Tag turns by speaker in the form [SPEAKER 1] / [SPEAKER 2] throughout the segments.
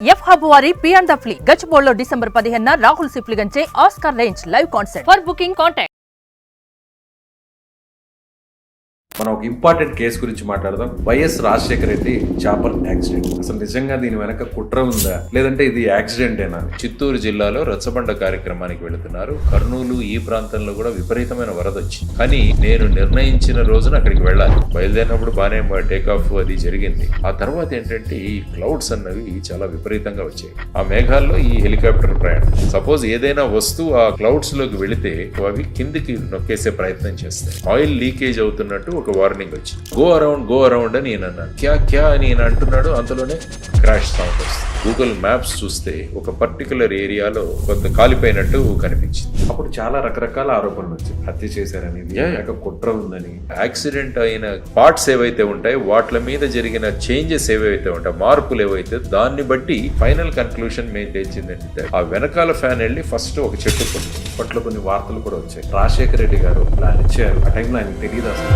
[SPEAKER 1] F hub వారి P and the flea గచ్చిబౌలిలో December 15న రాహుల్ సిప్లిగంచే Oscar range live concert. For booking contact.
[SPEAKER 2] మనం ఒక ఇంపార్టెంట్ కేసు గురించి మాట్లాడదాం. YS Rajasekhara Reddy chopper accident. అసలు నిజంగా దీని వెనక కుట్ర ఉందా, లేదంటే ఇది యాక్సిడెంటేనా?
[SPEAKER 3] చిత్తూరు జిల్లాలో రచ్చబండ కార్యక్రమానికి వెళుతున్నారు. కర్నూలు ఈ ప్రాంతంలో కూడా విపరీతమైన వరద వచ్చింది. కానీ నేను నిర్ణయించిన రోజున అక్కడికి వెళ్ళాలి. బయలుదేరినప్పుడు బాగానే టేక్ ఆఫ్ అది జరిగింది. ఆ తర్వాత ఏంటంటే ఈ క్లౌడ్స్ అన్నవి చాలా విపరీతంగా వచ్చాయి. ఆ మేఘాల్లో ఈ హెలికాప్టర్ ప్రయాణం. సపోజ్ ఏదైనా వస్తువు ఆ క్లౌడ్స్ లోకి వెళితే అవి కిందికి నొక్కేసే ప్రయత్నం చేస్తాయి. ఆయిల్ లీకేజ్ అవుతున్నట్టు ఒక వార్నింగ్ వచ్చింది. గో అరౌండ్ అని నేను అన్నాను. క్యా అని నేను అంటున్నాడు, అంతలోనే క్రాష్ సౌండ్ వస్తుంది. గూగుల్ మ్యాప్స్ చూస్తే ఒక పర్టికులర్ ఏరియాలో కొంత కాలిపోయినట్టు కనిపించింది.
[SPEAKER 2] అప్పుడు చాలా రకరకాల ఆరోపణలు వచ్చాయి. హత్య చేశారని, వెనక కుట్ర ఉందని.
[SPEAKER 3] యాక్సిడెంట్ అయిన పార్ట్స్ ఏవైతే ఉంటాయో వాటి మీద జరిగిన చేంజెస్ ఏవైతే ఉంటాయో, మార్పులు ఏవైతే, దాన్ని బట్టి ఫైనల్ కన్క్లూషన్ మేము తెచ్చిందంటే ఆ వెనకాల ఫ్యాన్ వెళ్ళి ఫస్ట్ ఒక చెట్టు కొట్టింది.
[SPEAKER 2] అప్పట్లో కొన్ని వార్తలు కూడా వచ్చాయి. రాజశేఖర రెడ్డి గారు ప్లాన్ ఇచ్చారు. ఆ టైంలో ఆయనకు తెలియదు అసలు.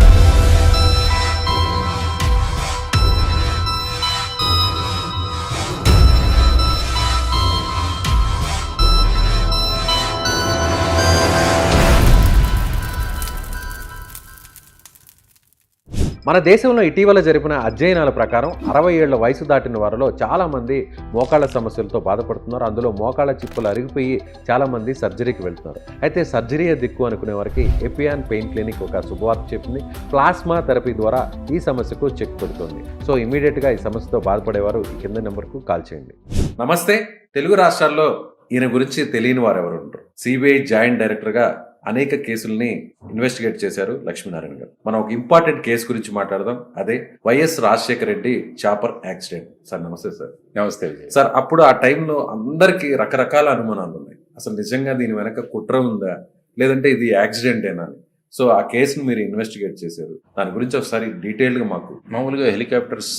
[SPEAKER 4] మన దేశంలో ఇటీవల జరిపిన అధ్యయనాల ప్రకారం 60 ఏళ్ల వయసు దాటిన వారిలో చాలామంది మోకాళ్ళ సమస్యలతో బాధపడుతున్నారు. అందులో మోకాళ్ళ చిప్పులు అరిగిపోయి చాలామంది సర్జరీకి వెళ్తున్నారు. అయితే సర్జరీయే దిక్కు అనుకునే వారికి ఎపియాన్ పెయిన్ క్లినిక్ ఒక శుభవార్త చెప్పింది. ప్లాస్మా థెరపీ ద్వారా ఈ సమస్యకు చెక్ పెడుతుంది. సో ఇమీడియట్గా ఈ సమస్యతో బాధపడేవారు ఈ కింద నెంబర్కు కాల్ చేయండి.
[SPEAKER 2] నమస్తే. తెలుగు రాష్ట్రాల్లో ఈయన గురించి తెలియని వారు ఎవరు ఉంటారు? సిబిఐ జాయింట్ డైరెక్టర్గా అనేక కేసుల్ని ఇన్వెస్టిగేట్ చేశారు లక్ష్మీనారాయణ గారు. మనం ఒక ఇంపార్టెంట్ కేసు గురించి మాట్లాడదాం. అదే YS Rajasekhara Reddy chopper accident. Sir నమస్తే. సార్
[SPEAKER 3] నమస్తే
[SPEAKER 2] సార్. అప్పుడు ఆ టైంలో అందరికీ రకరకాల అనుమానాలు ఉన్నాయి. అసలు నిజంగా దీని వెనక కుట్ర ఉందా, లేదంటే ఇది యాక్సిడెంటేనా అని. సో ఆ కేసును మీరు ఇన్వెస్టిగేట్ చేశారు. దాని గురించి ఒకసారి డీటెయిల్గా మాకు.
[SPEAKER 3] మామూలుగా హెలికాప్టర్స్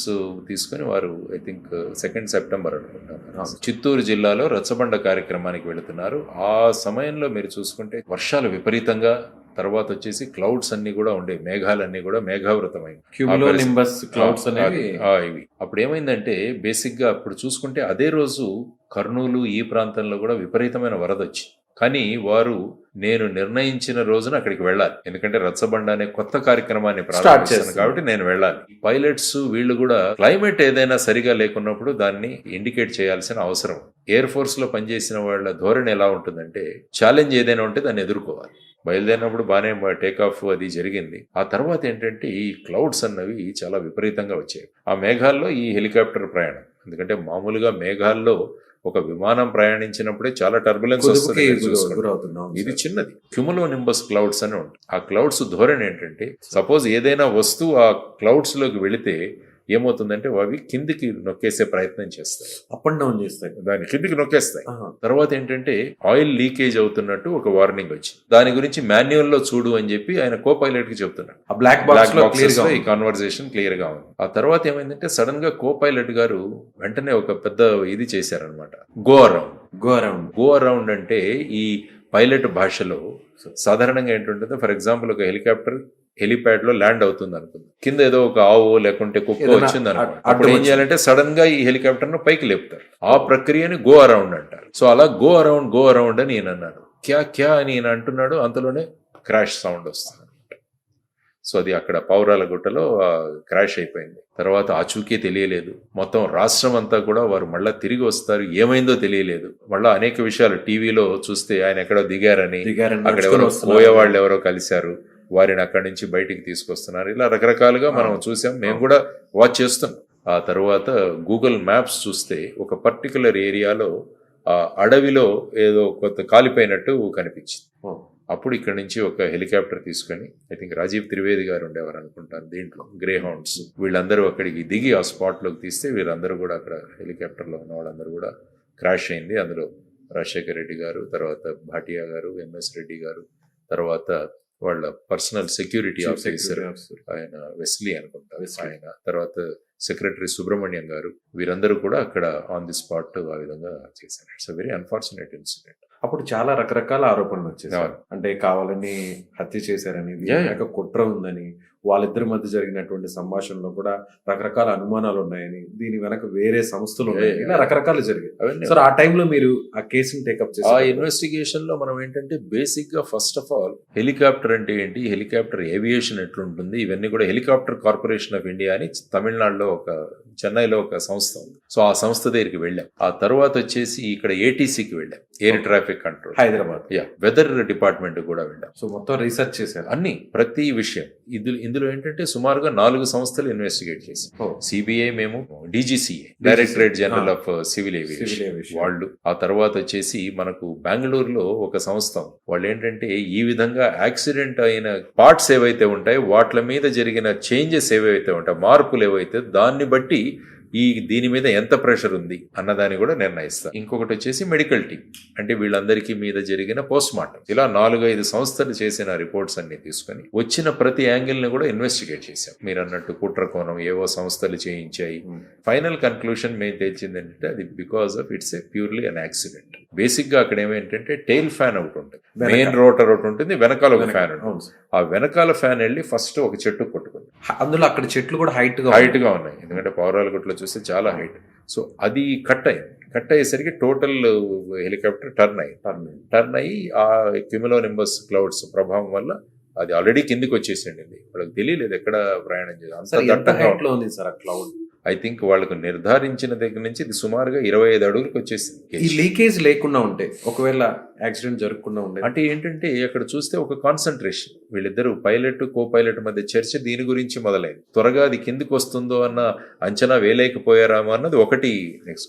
[SPEAKER 3] తీసుకుని వారు ఐ థింక్ 2 సెప్టెంబర్ అనుకుంటాను చిత్తూరు జిల్లాలో రచ్చబండ కార్యక్రమానికి వెళుతున్నారు. ఆ సమయంలో మీరు చూసుకుంటే వర్షాలు విపరీతంగా, తర్వాత వచ్చేసి క్లౌడ్స్ అన్ని కూడా ఉండే, మేఘాలన్నీ కూడా మేఘావృతమైంది.
[SPEAKER 2] క్యూములోనింబస్ క్లౌడ్స్ అనేవి
[SPEAKER 3] ఇవి. అప్పుడు ఏమైందంటే బేసిక్ గా అప్పుడు చూసుకుంటే అదే రోజు కర్నూలు ఈ ప్రాంతంలో కూడా విపరీతమైన వరద వచ్చింది. కానీ వారు నేను నిర్ణయించిన రోజున అక్కడికి వెళ్ళాలి. ఎందుకంటే రచ్చబండ అనే కొత్త కార్యక్రమాన్ని ప్రారంభిస్తాను కాబట్టి నేను వెళ్ళాలి. పైలట్స్ వీళ్ళు కూడా క్లైమేట్ ఏదైనా సరిగా లేకున్నప్పుడు దాన్ని ఇండికేట్ చేయాల్సిన అవసరం. ఎయిర్ ఫోర్స్ లో పనిచేసిన వాళ్ళ ధోరణి ఎలా ఉంటుందంటే ఛాలెంజ్ ఏదైనా ఉంటే దాన్ని ఎదుర్కోవాలి. బయలుదేరినప్పుడు బాగానే టేక్ ఆఫ్ అది జరిగింది. ఆ తర్వాత ఏంటంటే ఈ క్లౌడ్స్ అన్నవి చాలా విపరీతంగా వచ్చాయి. ఆ మేఘాల్లో ఈ హెలికాప్టర్ ప్రయాణం. ఎందుకంటే మామూలుగా మేఘాల్లో ఒక విమానం ప్రయాణించినప్పుడే చాలా టర్బులెన్స్ వస్తుంది. ఇది చిన్నది క్యూములోనింబస్ క్లౌడ్స్ అని ఉంటుంది. ఆ క్లౌడ్స్ ధోరణి ఏంటంటే సపోజ్ ఏదైనా వస్తువు ఆ క్లౌడ్స్ లోకి వెళితే ఏమవుతుందంటే అవి కిందికి నొక్కేసే ప్రయత్నం చేస్తాయి.
[SPEAKER 2] అప్ అండ్ డౌన్ చేస్తాయి,
[SPEAKER 3] దాన్ని కిందికి నొక్కేస్తాయి. తర్వాత ఏంటంటే ఆయిల్ లీకేజ్ అవుతున్నట్టు ఒక వార్నింగ్ వచ్చింది. దాని గురించి మాన్యువల్ లో చూడు అని చెప్పి ఆయన కో పైలట్ కి చెప్తున్నాడు.
[SPEAKER 2] ఆ బ్లాక్ బాక్స్ లో
[SPEAKER 3] ఈ కన్వర్జేషన్ క్లియర్ గా ఉంది. ఆ తర్వాత ఏమైందంటే సడన్ గా కో పైలట్ గారు వెంటనే ఒక పెద్ద ఇది చేశారనమాట. గో అరౌండ్ అంటే ఈ పైలట్ భాషలో సాధారణంగా ఏంటంటే ఫర్ ఎగ్జాంపుల్ ఒక హెలికాప్టర్ హెలిప్యాడ్ లో ల్యాండ్ అవుతుంది అనుకుంది. కింద ఏదో ఒక ఆవు లేకుంటే కుక్క వచ్చింది అనుకోండి. అప్పుడు ఏం చేయాలంటే సడన్ గా ఈ హెలికాప్టర్ ను పైకి లేపుతారు. ఆ ప్రక్రియని గో అరౌండ్ అంటారు. సో అలా గో అరౌండ్ అని నేను అన్నాను. క్యా అని నేను అంటున్నాడు, అంతలోనే క్రాష్ సౌండ్ వస్తుంది. సో అది అక్కడ పౌరాల గుట్టలో క్రాష్ అయిపోయింది. తర్వాత ఆచూకీ తెలియలేదు. మొత్తం రాష్ట్రం అంతా కూడా వారు మళ్ళా తిరిగి వస్తారు, ఏమైందో తెలియలేదు. మళ్ళా అనేక విషయాలు టీవీలో చూస్తే ఆయన ఎక్కడో దిగారని, అక్కడ ఎవరో పోయేవాళ్ళు ఎవరో కలిశారు, వారిని అక్కడి నుంచి బయటికి తీసుకొస్తున్నారు. ఇలా రకరకాలుగా మనం చూసాం, మేము కూడా వాచ్ చేస్తున్నాం. ఆ తర్వాత గూగుల్ మ్యాప్స్ చూస్తే ఒక పర్టికులర్ ఏరియాలో ఆ అడవిలో ఏదో కొంత కాలిపోయినట్టు కనిపించింది. అప్పుడు ఇక్కడ నుంచి ఒక హెలికాప్టర్ తీసుకొని ఐ థింక్ రాజీవ్ త్రివేది గారు ఉండేవారు అనుకుంటారు దీంట్లో, గ్రే హౌండ్స్, వీళ్ళందరూ అక్కడికి దిగి ఆ స్పాట్ లోకి తీస్తే వీళ్ళందరూ కూడా అక్కడ హెలికాప్టర్ లో ఉన్న వాళ్ళందరూ కూడా క్రాష్ అయింది. అందులో రాజశేఖర రెడ్డి గారు, తర్వాత భాటియా గారు, ఎంఎస్ రెడ్డి గారు, తర్వాత వాళ్ళ పర్సనల్ సెక్యూరిటీ ఆఫీసర్ ఆయన వెస్లీ అనుకుంటారు ఆయన, తర్వాత సెక్రటరీ సుబ్రహ్మణ్యం గారు, వీరందరూ కూడా అక్కడ ఆన్ ది స్పాట్ ఆ విధంగా చేశారు. It's very unfortunate incident.
[SPEAKER 2] అప్పుడు చాలా రకరకాల ఆరోపణలు వచ్చాయి. అంటే కావాలని హత్య చేశారని, కుట్ర ఉందని, వాళ్ళిద్దరి మధ్య జరిగినటువంటి సంభాషణలో కూడా రకరకాల అనుమానాలు ఉన్నాయని, దీని వెనక వేరే సంస్థలు ఉన్నాయని, ఇలా రకరకాలు జరిగాయి.
[SPEAKER 3] అవన్నీ
[SPEAKER 2] సార్ ఆ టైంలో మీరు ఆ కేసుని టేకప్
[SPEAKER 3] ఆ
[SPEAKER 2] చేశారు.
[SPEAKER 3] ఇన్వెస్టిగేషన్ లో మనం ఏంటంటే బేసిక్ గా ఫస్ట్ ఆఫ్ ఆల్ హెలికాప్టర్ అంటే ఏంటి, హెలికాప్టర్ ఏవియేషన్ ఎట్లుంటుంది, ఇవన్నీ కూడా హెలికాప్టర్ కార్పొరేషన్ ఆఫ్ ఇండియా అని తమిళనాడులో చెన్నైలో ఒక సంస్థ ఉంది. సో ఆ సంస్థ దగ్గరికి వెళ్ళాం. ఆ తర్వాత వచ్చేసి ఇక్కడ ఏటీసీకి వెళ్ళాం, air traffic control
[SPEAKER 2] Hyderabad.
[SPEAKER 3] Weather department కూడా వెళ్ళాం.
[SPEAKER 2] సో మొత్తం రీసెర్చ్ చేశారు.
[SPEAKER 3] అన్ని ప్రతి విషయం ఇందులో ఏంటంటే సుమారుగా 4 సంస్థలు ఇన్వెస్టిగేట్ చేసి, సిబిఐ, మేము DGCA, directorate general of civil aviation వాళ్ళు, ఆ తర్వాత వచ్చేసి మనకు బెంగళూరులో ఒక సంస్థ, వాళ్ళు ఏంటంటే ఈ విధంగా యాక్సిడెంట్ అయిన పార్ట్స్ ఏవైతే ఉంటాయో వాటి మీద జరిగిన చేంజెస్ ఏవైతే ఉంటాయో, మార్పులు ఏవైతే, దాన్ని బట్టి దీని మీద ఎంత ప్రెషర్ ఉంది అన్నదాన్ని కూడా నిర్ణయిస్తారు. ఇంకొకటి వచ్చేసి మెడికల్ టీమ్, అంటే వీళ్ళందరికీ మీద జరిగిన పోస్ట్ మార్టం. ఇలా 4-5 సంస్థలు చేసిన రిపోర్ట్స్ అన్ని తీసుకొని వచ్చిన ప్రతి యాంగిల్ ని కూడా ఇన్వెస్టిగేట్ చేశాం. మీరు అన్నట్టు కుట్రకోణం ఏవో సంస్థలు చేయించాయి. ఫైనల్ కన్క్లూషన్ మేము తెచ్చింది ఏంటంటే అది because of it's a purely an accident. Basic గా అక్కడ ఏమేంటంటే టెయిల్ ఫ్యాన్ ఒకటి ఉంటుంది, మెయిన్ రోటర్ ఒకటి ఉంటుంది, వెనకాల ఒక ఫ్యాన్ ఉంటుంది. ఆ వెనకాల ఫ్యాన్ వెళ్ళి ఫస్ట్ ఒక చెట్టు కొట్టుకుంది.
[SPEAKER 2] అందులో అక్కడ చెట్లు కూడా హైట్ గా
[SPEAKER 3] ఉన్నాయి, ఎందుకంటే పౌరాలగుట్లో చూస్తే చాలా హైట్. సో అది కట్ అయ్యేసరికి టోటల్ హెలికాప్టర్ టర్న్ అయ్యి ఆ క్యూములోనింబస్ క్లౌడ్స్ ప్రభావం వల్ల అది ఆల్రెడీ కిందికి వచ్చేసింది. వాళ్ళకి తెలియలేదు ఎక్కడ ప్రయాణం చేయాలి, అంత దట్టంగా ఉంది
[SPEAKER 2] సార్ ఆ క్లౌడ్.
[SPEAKER 3] ఐ థింక్ వాళ్ళకు నిర్ధారించిన దగ్గర నుంచి ఇది సుమారుగా 25 అడుగులకు వచ్చేసింది.
[SPEAKER 2] ఈ లీకేజ్ లేకుండా ఉంటే, ఒకవేళ యాక్సిడెంట్ జరగకుండా ఉంటే,
[SPEAKER 3] అంటే ఏంటంటే అక్కడ చూస్తే ఒక కాన్సన్ట్రేషన్, వీళ్ళిద్దరు పైలట్ కో పైలట్ మధ్య చర్చ దీని గురించి మొదలైంది. త్వరగా అది కిందికి వస్తుందో అన్న అంచనా వేయలేకపోయారామో అన్నది ఒకటి.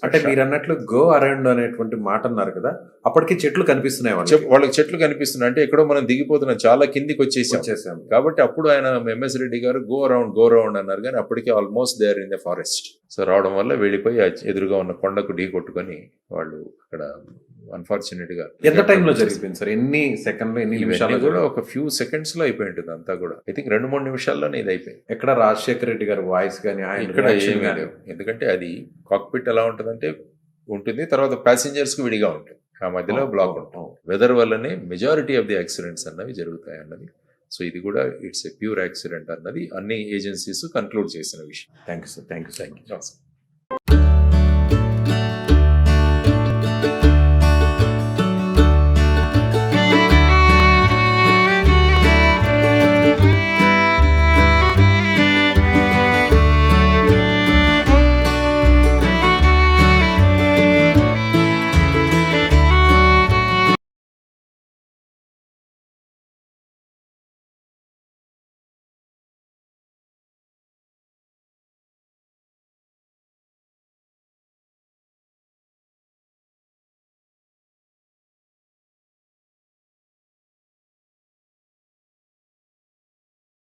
[SPEAKER 2] అంటే మీరు అన్నట్లు గో అరౌండ్ అనేటువంటి మాట అన్నారు కదా, అప్పటికి చెట్లు కనిపిస్తున్నాయి
[SPEAKER 3] వాళ్ళకి చెట్లు కనిపిస్తున్నాయి. అంటే ఎక్కడో మనం దిగిపోతున్నాం, చాలా కిందికి వచ్చేసాం కాబట్టి అప్పుడు ఆయన ఎంఎస్ రెడ్డి గారు గో అరౌండ్ అన్నారు, కానీ అప్పటికే almost they are in the forest. So రావడం వల్ల వెళ్ళిపోయి ఎదురుగా ఉన్న కొండకు ఢీ కొట్టుకొని వాళ్ళు అక్కడ అన్ఫార్చునేట్ గా.
[SPEAKER 2] ఎంత టైంలో జరిగిపోయింది సార్? ఎన్ని సెకండ్లు, ఎన్ని నిమిషాలు?
[SPEAKER 3] కూడా ఒక ఫ్యూ సెకండ్స్ లో అయిపోయి ఉంటుంది అంతా కూడా. ఐ థింక్ 2-3 నిమిషాల్లోనే ఇది అయిపోయింది.
[SPEAKER 2] ఎక్కడ రాజశేఖర రెడ్డి గారి వాయిస్ కానీ
[SPEAKER 3] ఇక్కడ ఎందుకంటే అది కాక్పిట్ ఎలా ఉంటుందంటే ఉంటుంది, తర్వాత ప్యాసింజర్స్ కు విడిగా ఉంటుంది, ఆ మధ్యలో బ్లాక్ ఉంటుంది. వెదర్ వల్లనే మెజారిటీ ఆఫ్ ది యాక్సిడెంట్స్ అన్నవి జరుగుతాయి అన్నది. సో ఇది కూడా ఇట్స్ ఎ ప్యూర్ యాక్సిడెంట్ అన్నది అన్ని ఏజెన్సీస్ కన్క్లూడ్ చేసిన విషయం.
[SPEAKER 2] Thank you sir. Thank you.